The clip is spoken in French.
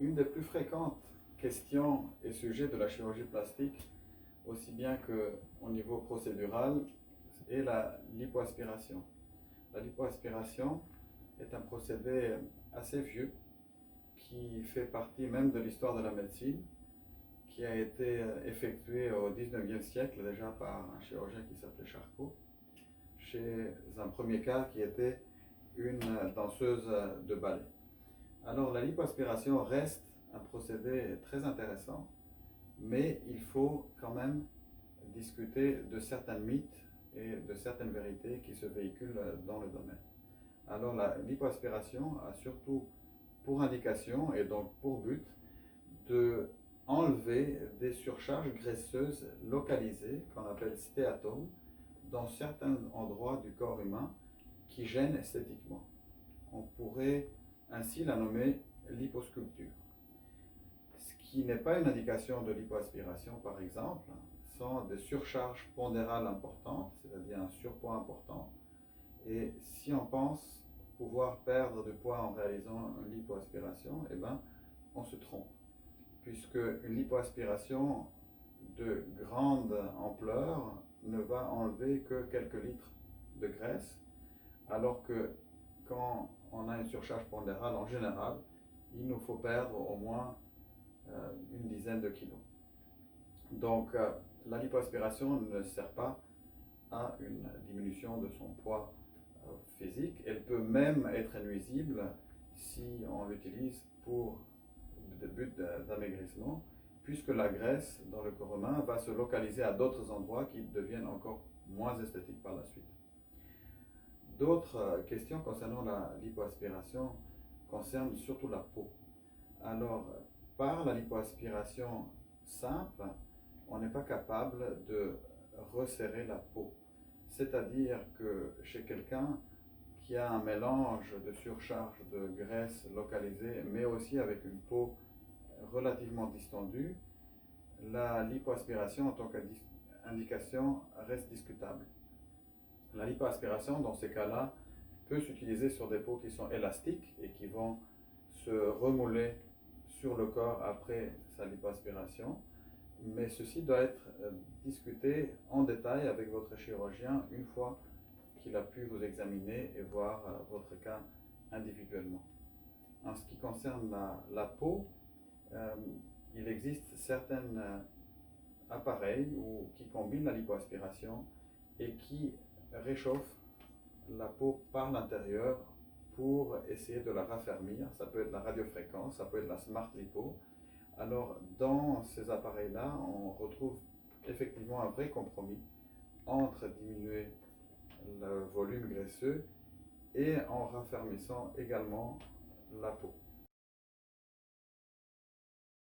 Une des plus fréquentes questions et sujets de la chirurgie plastique, aussi bien qu'au niveau procédural, est la lipoaspiration. La lipoaspiration est un procédé assez vieux qui fait partie même de l'histoire de la médecine, qui a été effectué au 19e siècle déjà par un chirurgien qui s'appelait Charcot, chez un premier cas qui était une danseuse de ballet. Alors la lipoaspiration reste un procédé très intéressant, mais il faut quand même discuter de certains mythes et de certaines vérités qui se véhiculent dans le domaine. Alors la lipoaspiration a surtout pour indication et donc pour but de enlever des surcharges graisseuses localisées qu'on appelle stéatomes dans certains endroits du corps humain qui gênent esthétiquement. On pourrait ainsi la nommer liposculpture. Ce qui n'est pas une indication de lipoaspiration, par exemple, sont des surcharges pondérales importantes, c'est-à-dire un surpoids important. Et si on pense pouvoir perdre du poids en réalisant une lipoaspiration, eh ben, on se trompe, puisque une lipoaspiration de grande ampleur ne va enlever que quelques litres de graisse, alors que quand on a une surcharge pondérale en général, il nous faut perdre au moins une dizaine de kilos. Donc la lipoaspiration ne sert pas à une diminution de son poids physique. Elle peut même être nuisible si on l'utilise pour des buts d'amaigrissement, puisque la graisse dans le corps humain va se localiser à d'autres endroits qui deviennent encore moins esthétiques par la suite. D'autres questions concernant la lipoaspiration concernent surtout la peau. Alors, par la lipoaspiration simple, on n'est pas capable de resserrer la peau. C'est-à-dire que chez quelqu'un qui a un mélange de surcharge de graisse localisée, mais aussi avec une peau relativement distendue, la lipoaspiration en tant qu'indication reste discutable. La lipoaspiration, dans ces cas-là, peut s'utiliser sur des peaux qui sont élastiques et qui vont se remouler sur le corps après sa lipoaspiration, mais ceci doit être discuté en détail avec votre chirurgien une fois qu'il a pu vous examiner et voir votre cas individuellement. En ce qui concerne la peau, il existe certains appareils qui combinent la lipoaspiration et qui réchauffent la peau par l'intérieur pour essayer de la raffermir. Ça peut être la radiofréquence, ça peut être la Smart Lipo. Alors, dans ces appareils-là, on retrouve effectivement un vrai compromis entre diminuer le volume graisseux et en raffermissant également la peau.